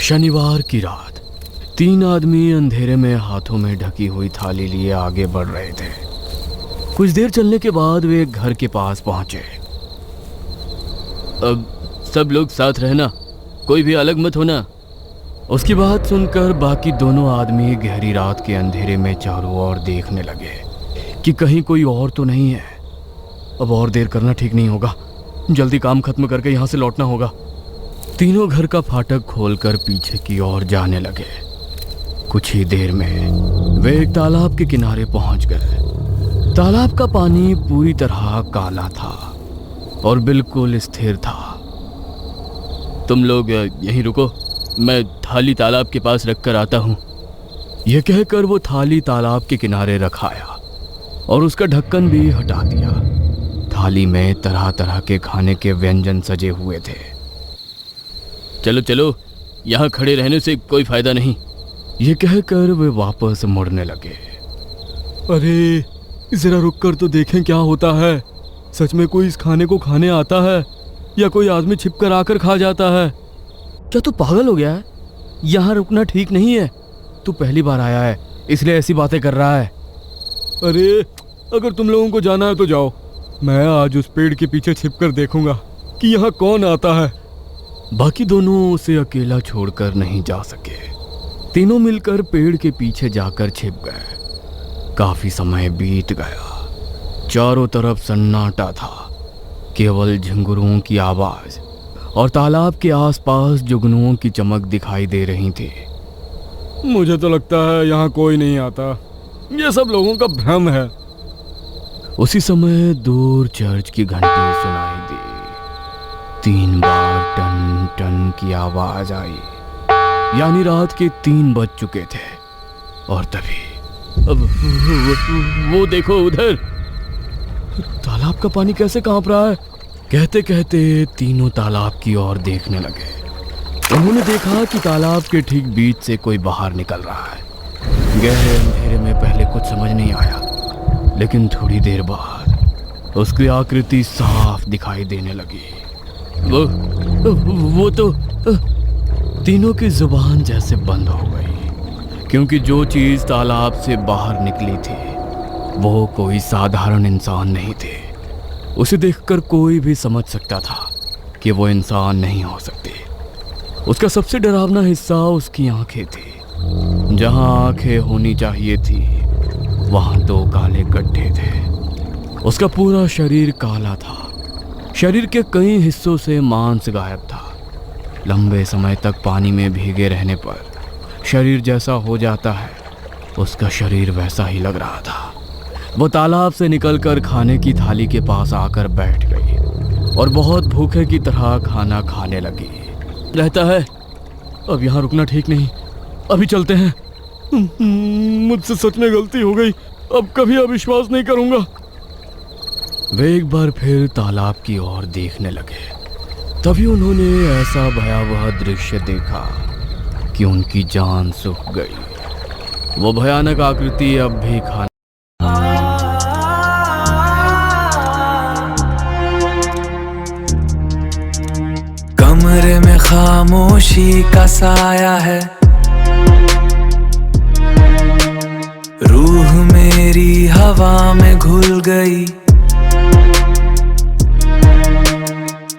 शनिवार की रात 3 आदमी अंधेरे में हाथों में ढकी हुई थाली लिए आगे बढ़ रहे थे। कुछ देर चलने के बाद वे एक घर के पास पहुंचे। अब सब लोग साथ रहना, कोई भी अलग मत होना। उसकी बात सुनकर बाकी दोनों आदमी गहरी रात के अंधेरे में चारों ओर देखने लगे कि कहीं कोई और तो नहीं है। अब और देर करना ठीक नहीं होगा, जल्दी काम खत्म करके यहाँ से लौटना होगा। तीनों घर का फाटक खोलकर पीछे की ओर जाने लगे। कुछ ही देर में वे एक तालाब के किनारे पहुंच गए। तालाब का पानी पूरी तरह काला था और बिल्कुल स्थिर था। तुम लोग यहीं रुको, मैं थाली तालाब के पास रखकर आता हूँ। यह कहकर वो थाली तालाब के किनारे रखाया और उसका ढक्कन भी हटा दिया। थाली में तरह तरह के खाने के व्यंजन सजे हुए थे। चलो चलो, यहाँ खड़े रहने से कोई फायदा नहीं, ये कहकर वे वापस मुड़ने लगे। अरे जरा रुक कर तो देखें क्या होता है। सच में कोई इस खाने को खाने आता है या कोई आदमी छिप कर आकर खा जाता है? क्या तू पागल हो गया है? यहाँ रुकना ठीक नहीं है। तू पहली बार आया है इसलिए ऐसी बातें कर रहा है। अरे अगर तुम लोगों को जाना है तो जाओ, मैं आज उस पेड़ के पीछे छिप कर देखूंगा कि यहाँ कौन आता है। बाकी दोनों उसे अकेला छोड़कर नहीं जा सके। तीनों मिलकर पेड़ के पीछे जाकर छिप गए। काफी समय बीत गया। चारों तरफ सन्नाटा था, केवल झिंगुरों की आवाज और तालाब के आसपास जुगनुओं की चमक दिखाई दे रही थी। मुझे तो लगता है यहाँ कोई नहीं आता, ये सब लोगों का भ्रम है। उसी समय दूर चर्च की घंटी सुनाई दी। 3 बार टन टन की आवाज आई, यानी रात के 3 बज चुके थे। और तभी अब वो देखो उधर, तालाब का पानी कैसे कांप रहा है। कहते कहते तीनों तालाब की ओर देखने लगे। उन्होंने देखा कि तालाब के ठीक बीच से कोई बाहर निकल रहा है। गहरे अंधेरे में पहले कुछ समझ नहीं आया, लेकिन थोड़ी देर बाद उसकी आकृति साफ दिखाई देने लगी। वो तो तीनों की जुबान जैसे बंद हो गई, क्योंकि जो चीज तालाब से बाहर निकली थी वो कोई साधारण इंसान नहीं थे। उसे देखकर कोई भी समझ सकता था कि वो इंसान नहीं हो सकती। उसका सबसे डरावना हिस्सा उसकी आंखें थी। जहां आंखें होनी चाहिए थी वहां 2 काले गड्ढे थे। उसका पूरा शरीर काला था। शरीर के कई हिस्सों से मांस गायब था। लंबे समय तक पानी में भीगे रहने पर शरीर जैसा हो जाता है, उसका शरीर वैसा ही लग रहा था। वो तालाब से निकलकर खाने की थाली के पास आकर बैठ गई और बहुत भूखे की तरह खाना खाने लगी। रहता है, अब यहाँ रुकना ठीक नहीं, अभी चलते हैं। मुझसे सच में गलती हो गई, अब कभी अविश्वास नहीं करूंगा। वे एक बार फिर तालाब की ओर देखने लगे। तभी उन्होंने ऐसा भयावह दृश्य देखा कि उनकी जान सूख गई। वो भयानक आकृति अब भी खाना कमरे में खामोशी का साया है, रूह मेरी हवा में घुल गई।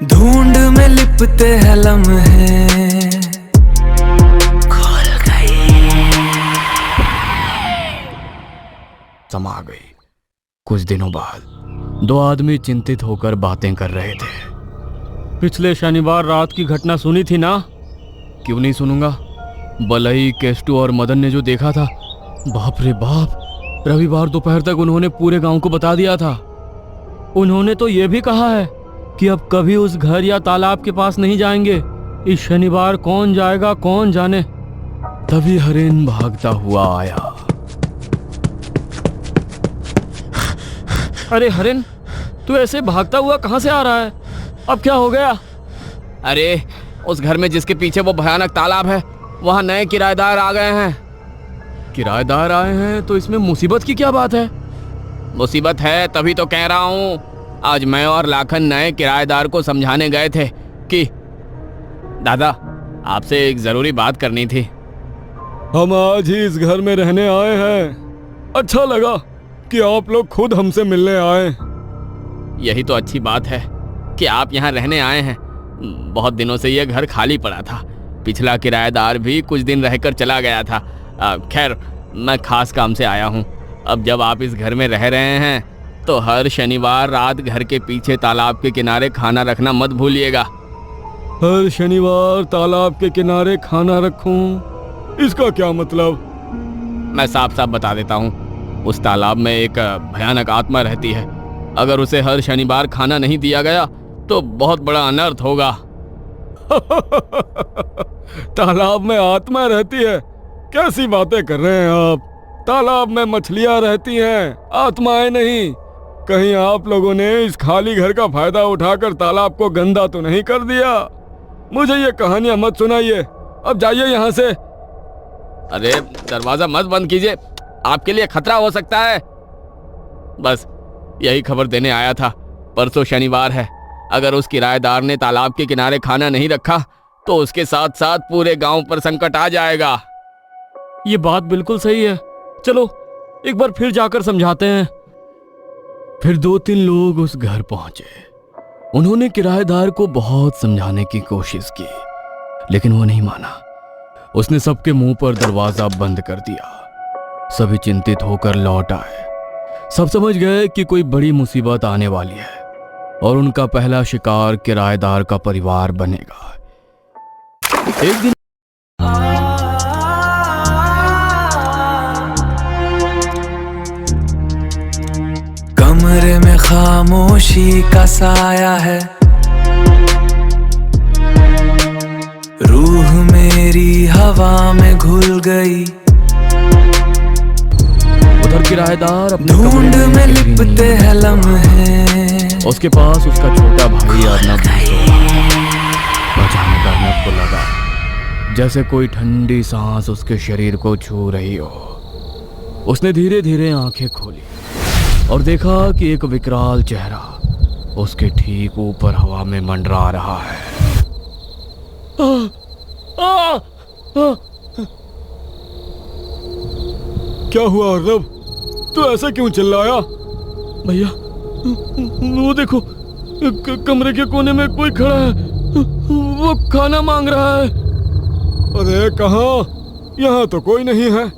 धुंध में लिपते हैं लम्हे, खुल गई। समा गई। कुछ दिनों बाद 2 आदमी चिंतित होकर बातें कर रहे थे। पिछले शनिवार रात की घटना सुनी थी ना? क्यों नहीं सुनूंगा। बलई, केस्टू और मदन ने जो देखा था, बाप रे बाप। रविवार दोपहर तक उन्होंने पूरे गांव को बता दिया था। उन्होंने तो ये भी कहा है कि अब कभी उस घर या तालाब के पास नहीं जाएंगे। इस शनिवार कौन जाएगा कौन जाने। तभी हरिन भागता हुआ आया। अरे हरिन, तू ऐसे भागता हुआ कहाँ से आ रहा है? अब क्या हो गया? अरे उस घर में जिसके पीछे वो भयानक तालाब है, वहाँ नए किराएदार आ गए हैं। किराएदार आए हैं तो इसमें मुसीबत की क्या बात है? मुसीबत है तभी तो कह रहा हूँ। आज मैं और लाखन नए किराएदार को समझाने गए थे कि दादा आपसे एक जरूरी बात करनी थी। हम आज ही इस घर में रहने आए हैं। अच्छा लगा कि आप लोग खुद हमसे मिलने आए। यही तो अच्छी बात है कि आप यहाँ रहने आए हैं। बहुत दिनों से यह घर खाली पड़ा था। पिछला किराएदार भी कुछ दिन रहकर चला गया था। खैर, मैं खास काम से आया हूँ। अब जब आप इस घर में रह रहे हैं तो हर शनिवार रात घर के पीछे तालाब के किनारे खाना रखना मत भूलिएगा। हर शनिवार तालाब के किनारे खाना रखूं? इसका क्या मतलब? मैं साफ साफ बता देता हूँ, उस तालाब में एक भयानक आत्मा रहती है। अगर उसे हर शनिवार खाना नहीं दिया गया तो बहुत बड़ा अनर्थ होगा। तालाब में आत्मा रहती है? कैसी बातें कर रहे हैं आप? तालाब में मछलियां रहती हैं, आत्माएं नहीं। कहीं आप लोगों ने इस खाली घर का फायदा उठाकर तालाब को गंदा तो नहीं कर दिया? मुझे ये कहानियां मत सुनाइए, अब जाइए यहाँ से। अरे दरवाजा मत बंद कीजिए, आपके लिए खतरा हो सकता है। बस यही खबर देने आया था। परसों शनिवार है। अगर उस किराएदार ने तालाब के किनारे खाना नहीं रखा तो उसके साथ साथ पूरे गांव पर संकट आ जाएगा। ये बात बिल्कुल सही है। चलो एक बार फिर जाकर समझाते हैं। फिर 2-3 लोग उस घर पहुंचे। उन्होंने किराएदार को बहुत समझाने की कोशिश की, लेकिन वो नहीं माना। उसने सबके मुंह पर दरवाजा बंद कर दिया। सभी चिंतित होकर लौट आए। सब समझ गए कि कोई बड़ी मुसीबत आने वाली है और उनका पहला शिकार किराएदार का परिवार बनेगा। एक दिन कमरे में खामोशी का साया है, रूह मेरी हवा में घुल गई। उधर किराएदार अपने ढूंढ कमरे में कहीं लिपते नहीं हैं मिला। लम्हे। उसके पास उसका छोटा भाई अर्नब भी सो रहा। अचानक अर्नब को लगा जैसे कोई ठंडी सांस उसके शरीर को छू रही हो। उसने धीरे धीरे आंखें खोली और देखा कि एक विकराल चेहरा उसके ठीक ऊपर हवा में मंडरा रहा है। क्या हुआ अर्नब? तू ऐसा क्यों चिल्लाया? भैया वो देखो, कमरे के कोने में कोई खड़ा है। वो खाना मांग रहा है। अरे कहाँ? यहाँ तो कोई नहीं है।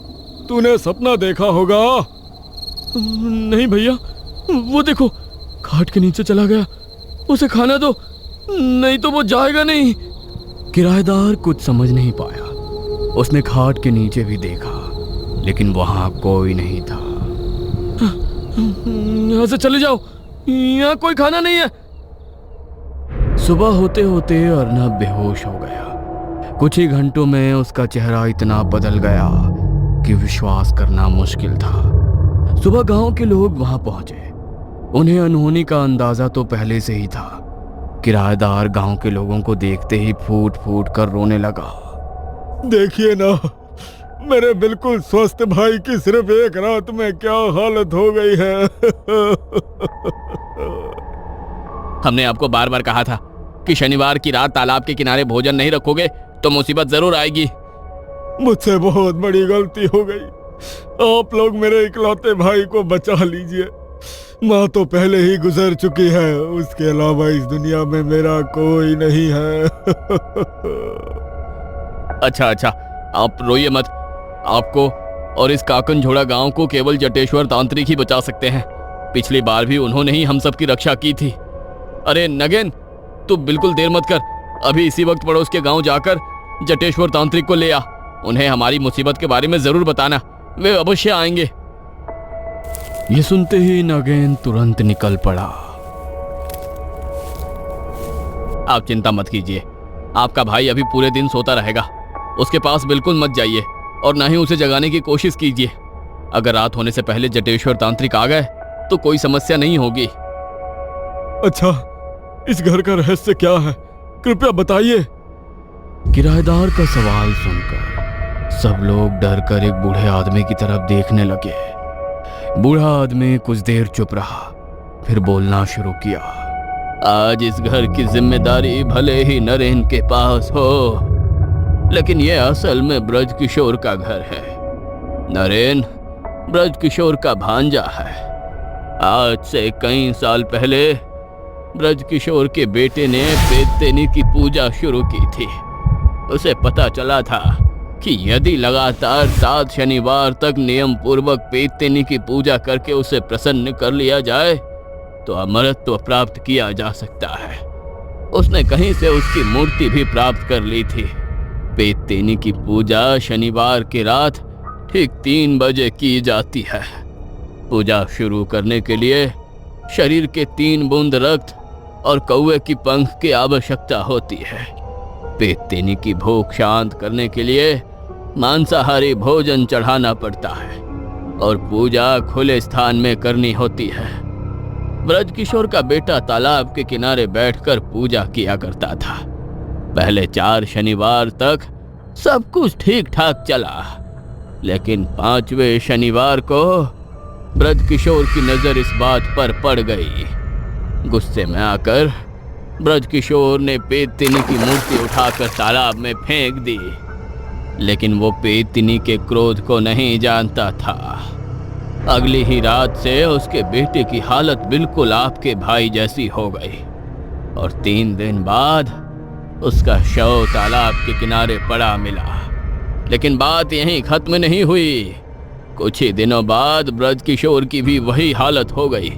तूने सपना देखा होगा। नहीं भैया, वो देखो खाट के नीचे चला गया। उसे खाना दो, नहीं तो वो जाएगा नहीं। किराएदार कुछ समझ नहीं पाया। उसने खाट के नीचे भी देखा, लेकिन वहां कोई नहीं था। यहाँ से चले जाओ, यहाँ कोई खाना नहीं है। सुबह होते होते अर्नब बेहोश हो गया। कुछ ही घंटों में उसका चेहरा इतना बदल गया कि विश्वास करना मुश्किल था। सुबह गांव के लोग वहां पहुंचे। उन्हें अनहोनी का अंदाजा तो पहले से ही था। किराएदार गांव के लोगों को देखते ही फूट फूट कर रोने लगा। देखिए ना, मेरे बिल्कुल स्वस्थ भाई की सिर्फ एक रात में क्या हालत हो गई है। हमने आपको बार बार कहा था कि शनिवार की रात तालाब के किनारे भोजन नहीं रखोगे तो मुसीबत जरूर आएगी। मुझसे बहुत बड़ी गलती हो गई। आप लोग मेरे इकलौते भाई को बचा लीजिए। माँ तो पहले ही गुजर चुकी है, उसके अलावा इस दुनिया में मेरा कोई नहीं है। अच्छा, आप रोइए मत। आपको और इस काकन झोड़ा गांव को केवल जटेश्वर तांत्रिक ही बचा सकते हैं। पिछली बार भी उन्होंने ही हम सबकी रक्षा की थी। अरे नगेन, तू बिल्कुल देर मत कर। अभी इसी वक्त पड़ोस के गांव जाकर जटेश्वर तांत्रिक को ले आ। उन्हें हमारी मुसीबत के बारे में जरूर बताना, वे अवश्य आएंगे। ये सुनते ही नगेन तुरंत निकल पड़ा। आप चिंता मत कीजिए, आपका भाई अभी पूरे दिन सोता रहेगा। उसके पास बिल्कुल मत जाइए और ना ही उसे जगाने की कोशिश कीजिए। अगर रात होने से पहले जटेश्वर तांत्रिक आ गए तो कोई समस्या नहीं होगी। अच्छा, इस घर का रहस्य क्या है? कृपया बताइए। किराएदार का सवाल सुनकर सब लोग डर कर एक बूढ़े आदमी की तरफ देखने लगे। बूढ़ा आदमी कुछ देर चुप रहा, फिर बोलना शुरू किया। आज इस घर की जिम्मेदारी भले ही नरेन के पास हो, लेकिन यह असल में ब्रज किशोर का घर है। नरेन ब्रज किशोर का भांजा है। आज से कई साल पहले ब्रज किशोर के बेटे ने पेतनी की पूजा शुरू की थी। उसे पता चला था कि यदि लगातार 7 शनिवार तक नियम पूर्वक पेतनी की पूजा करके उसे प्रसन्न कर लिया जाए तो अमरत्व प्राप्त किया जा सकता है। उसने कहीं से उसकी मूर्ति भी प्राप्त कर ली थी। पेतनी की पूजा शनिवार की रात ठीक 3 बजे की जाती है। पूजा शुरू करने के लिए शरीर के 3 बूंद रक्त और कौवे की पंख की आवश्यकता होती है। पेतनी की भूख शांत करने के लिए मांसाहारी भोजन चढ़ाना पड़ता है और पूजा खुले स्थान में करनी होती है। ब्रज किशोर का बेटा तालाब के किनारे बैठकर पूजा किया करता था। पहले 4 शनिवार तक सब कुछ ठीक ठाक चला, लेकिन 5वें शनिवार को ब्रज किशोर की नजर इस बात पर पड़ गई। गुस्से में आकर ब्रज किशोर ने पेतनी की मूर्ति उठाकर तालाब में फेंक दी, लेकिन वो पेतनी के क्रोध को नहीं जानता था। अगली ही रात से उसके बेटे की हालत बिल्कुल आपके भाई जैसी हो गई और 3 दिन बाद उसका शव तालाब के किनारे पड़ा मिला। लेकिन बात यहीं खत्म नहीं हुई। कुछ ही दिनों बाद ब्रज किशोर की भी वही हालत हो गई।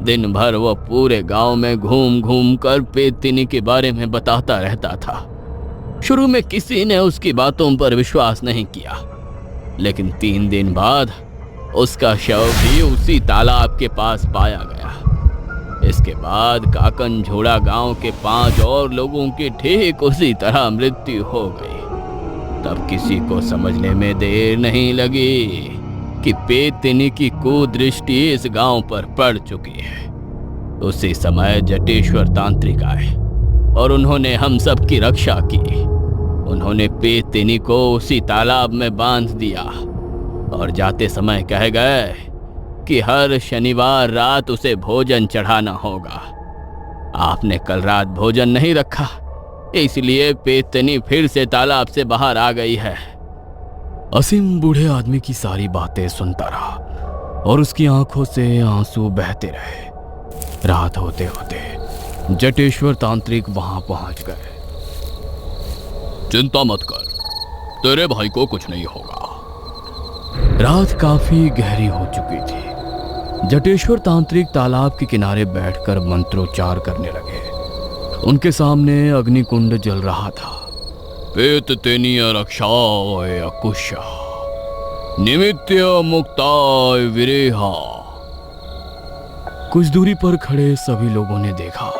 दिन भर वो पूरे गांव में घूम घूम कर पेतनी के बारे में बताता रहता था। शुरू में किसी ने उसकी बातों पर विश्वास नहीं किया, लेकिन 3 दिन बाद उसका शव भी उसी तालाब के पास पाया गया। इसके बाद काकन झोड़ा गांव के 5 और लोगों की ठीक उसी तरह मृत्यु हो गई। तब किसी को समझने में देर नहीं लगी कि पेतनी की कुदृष्टि इस गांव पर पड़ चुकी है। उसी समय जटेश्वर तांत्रिक आए और उन्होंने हम सब की रक्षा की। उन्होंने पेतनी को उसी तालाब में बांध दिया और जाते समय कह गए कि हर शनिवार रात उसे भोजन चढ़ाना होगा। आपने कल रात भोजन नहीं रखा, इसलिए पेतनी फिर से तालाब से बाहर आ गई है। असीम बूढ़े आदमी की सारी बातें सुनता रहा और उसकी आंखों से आंसू बहते रहे। रात होते होते जटेश्वर तांत्रिक वहां पहुंच गए। चिंता मत कर, तेरे भाई को कुछ नहीं होगा। रात काफी गहरी हो चुकी थी। जटेश्वर तांत्रिक तालाब के किनारे बैठकर मंत्रोच्चार करने लगे। उनके सामने अग्निकुंड जल रहा था। पेतनीय रक्षाय अकुशा निमित्य मुक्ताय विरेहा। कुछ दूरी पर खड़े सभी लोगों ने देखा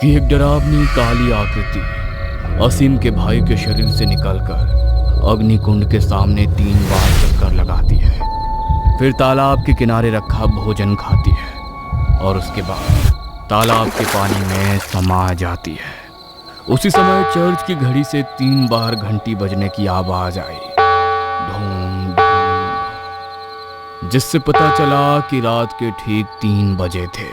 कि एक डरावनी काली आकृति असीम के भाई के शरीर से निकलकर अग्निकुंड के सामने 3 बार चक्कर लगाती है, फिर तालाब के किनारे रखा भोजन खाती है और उसके बाद तालाब के पानी में समा जाती है। उसी समय चर्च की घड़ी से 3 बार घंटी बजने की आवाज आई, ढूंढ ढूंढ, जिससे पता चला कि रात के ठीक 3 बजे थे।